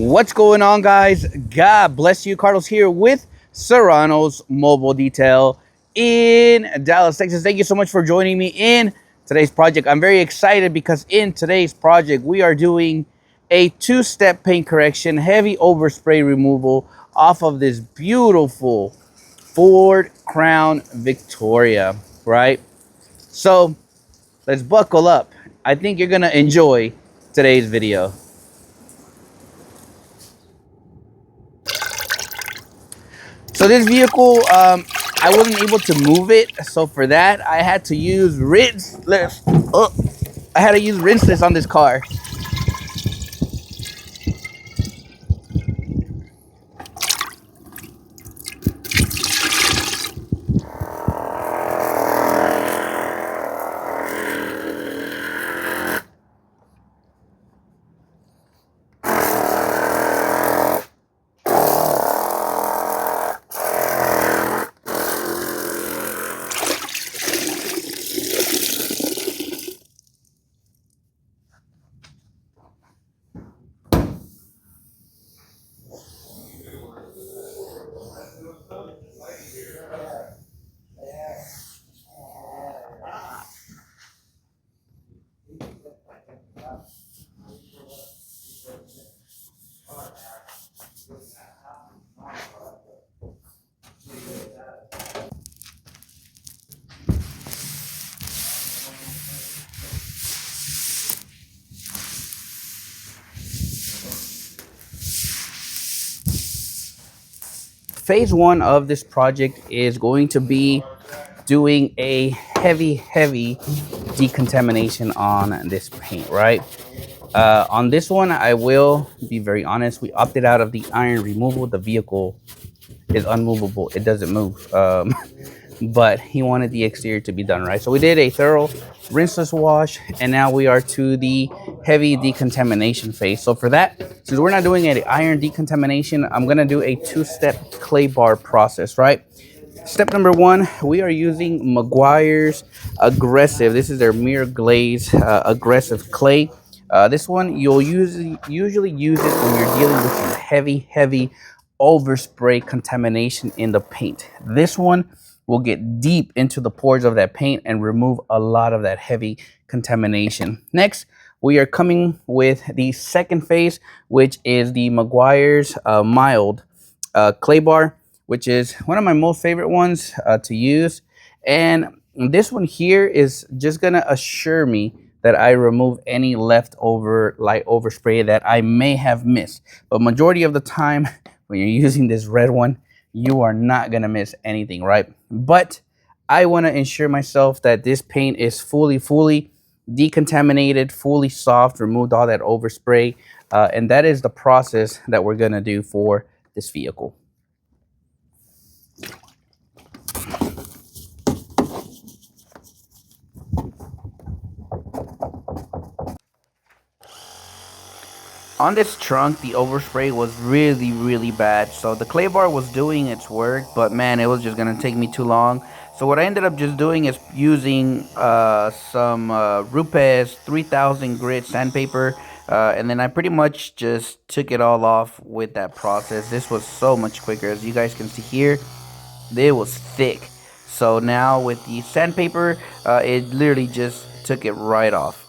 What's going on, guys? God bless you. Carlos here with Serrano's Mobile Detail in Dallas, Texas. Thank you so much for joining me in today's project. I'm very excited because in today's project, we are doing a two-step paint correction, heavy overspray removal off of this beautiful Ford Crown Victoria, right? So let's buckle up. I think you're going to enjoy today's video. So this vehicle, I wasn't able to move it. So for that, I had to use rinseless. Oh, I had to use rinseless on this car. Phase one of this project is going to be doing a heavy decontamination on this paint, right? On this one, I will be very honest. We opted out of the iron removal. The vehicle is unmovable. It doesn't move. But he wanted the exterior to be done right. So we did a thorough rinseless wash, and now we are to the heavy decontamination phase. So for that, since we're not doing an iron decontamination, I'm gonna do a two-step clay bar process, right? Step number one, we are using Meguiar's Aggressive. This is their mirror glaze aggressive clay. This one you'll usually use it when you're dealing with some heavy overspray contamination in the paint. This one will get deep into the pores of that paint and remove a lot of that heavy contamination. Next, we are coming with the second phase, which is the Meguiar's mild clay bar, which is one of my most favorite ones to use. And this one here is just gonna assure me that I remove any leftover light overspray that I may have missed. But majority of the time, when you're using this red one, you are not gonna miss anything, right? But I wanna ensure myself that this paint is fully decontaminated, fully soft, removed all that overspray. And that is the process that we're gonna do for this vehicle. On this trunk, the overspray was really bad. So the clay bar was doing its work, but man, it was just gonna take me too long. So what I ended up just doing is using some Rupes 3000 grit sandpaper, and then I pretty much just took it all off with that process. This was so much quicker. As you guys can see here, it was thick. So now with the sandpaper, it literally just took it right off.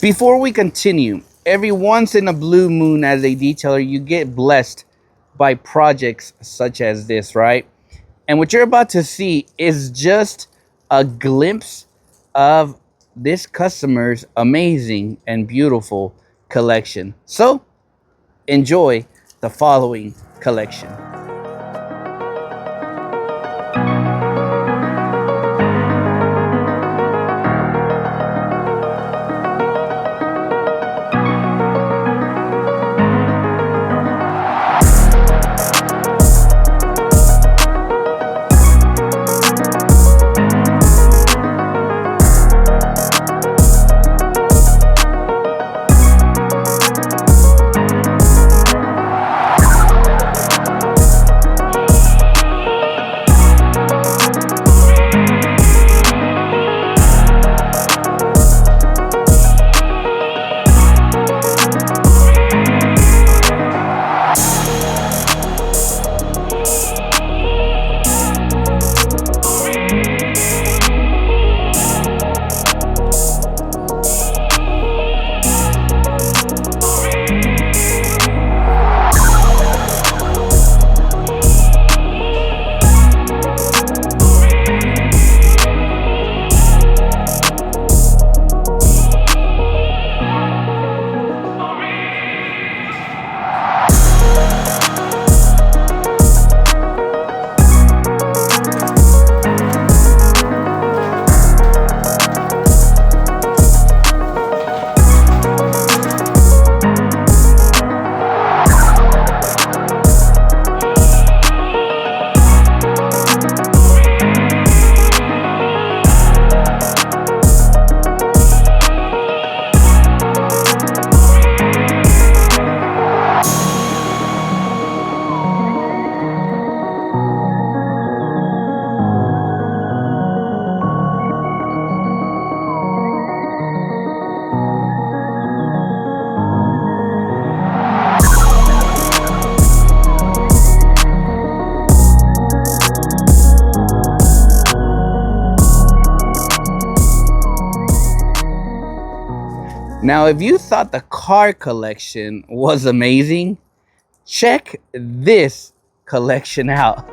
Before we continue, every once in a blue moon as a detailer, you get blessed by projects such as this, right? And what you're about to see is just a glimpse of this customer's amazing and beautiful collection. So enjoy the following collection. Now, if you thought the car collection was amazing, check this collection out.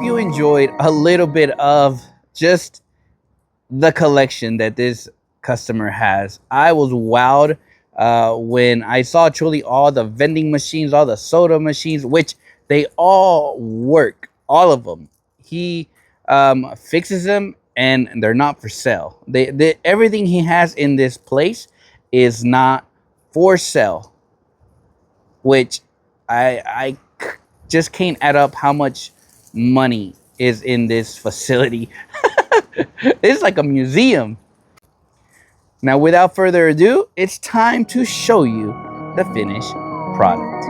you enjoyed a little bit of just the collection that this customer has. I was wowed when I saw truly all the vending machines, all the soda machines, which they all work, all of them. He fixes them and they're not for sale. Everything he has in this place is not for sale, which I just can't add up how much money is in this facility. It's like a museum. Now, without further ado, it's time to show you the finished product.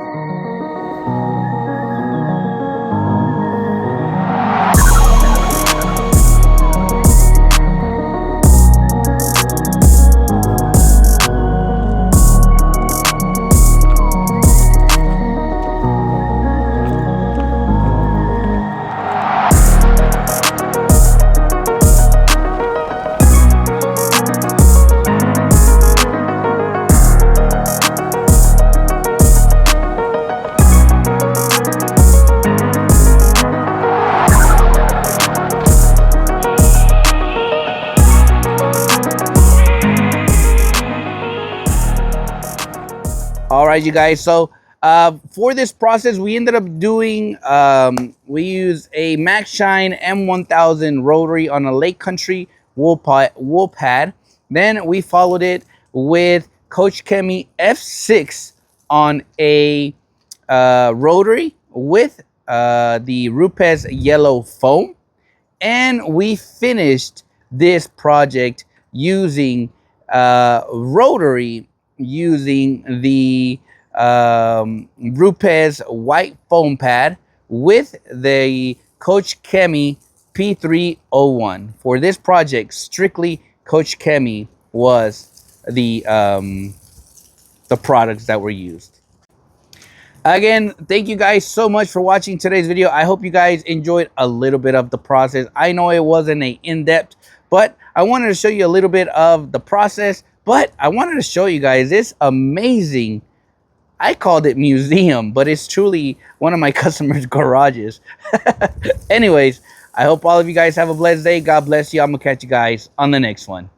All right, you guys. So for this process, we ended up doing, we used a Max Shine M1000 rotary on a Lake Country wool pad. Then we followed it with Coach Chemi F6 on a rotary with the Rupes yellow foam. And we finished this project using rotary, using the Rupes white foam pad with the Coach Chemi P301. For this project, strictly Coach Chemi was the products that were used. Again, thank you guys so much for watching today's video. I hope you guys enjoyed a little bit of the process. I know it wasn't a in-depth, but I wanted to show you a little bit of the process. But I wanted to show you guys this amazing, I called it museum, but it's truly one of my customers' garages. Anyways, I hope all of you guys have a blessed day. God bless you. I'm going to catch you guys on the next one.